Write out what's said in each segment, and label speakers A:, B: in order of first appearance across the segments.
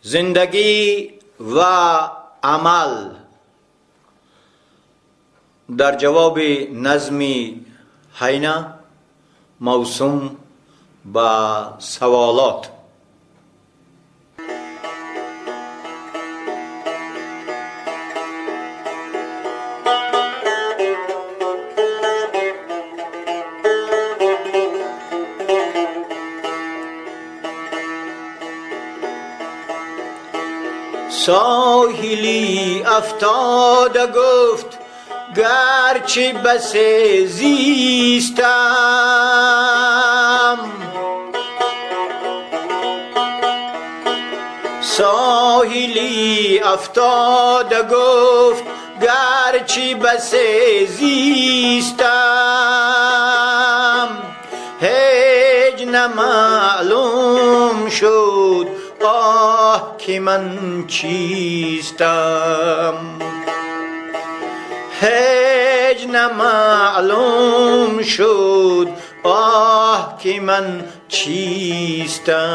A: زندگی و عمل در جواب نظمی ھیینه موسوم با سؤالات. ساحلی افتادہ گفت گرچه بس زیستم، ساحلی افتادہ گفت گرچه بس زیستم، هیچ نمعلوم شد آه که من چیستم، هیچ نمعلوم شد آه که من چیستم.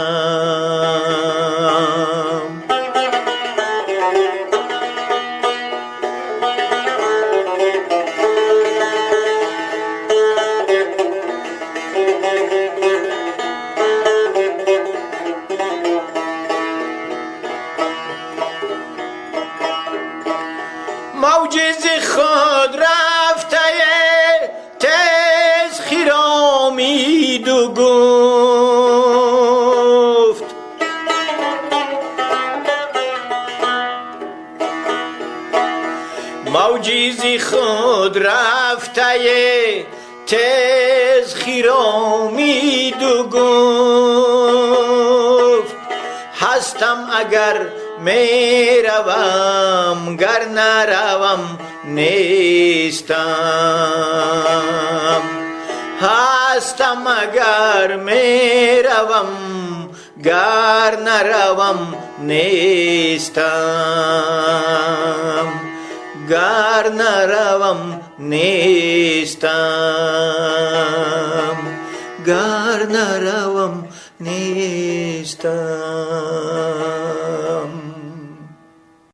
A: موجز خود رفته تیز خرامید و گفت، موجز خود رفته تیز خرامید و گفت، ھستم اگر میروم گر نروم نیستم، ھستم اگر میروم گر نروم نیستم، گر نروم نیستم، گر نروم نیستم.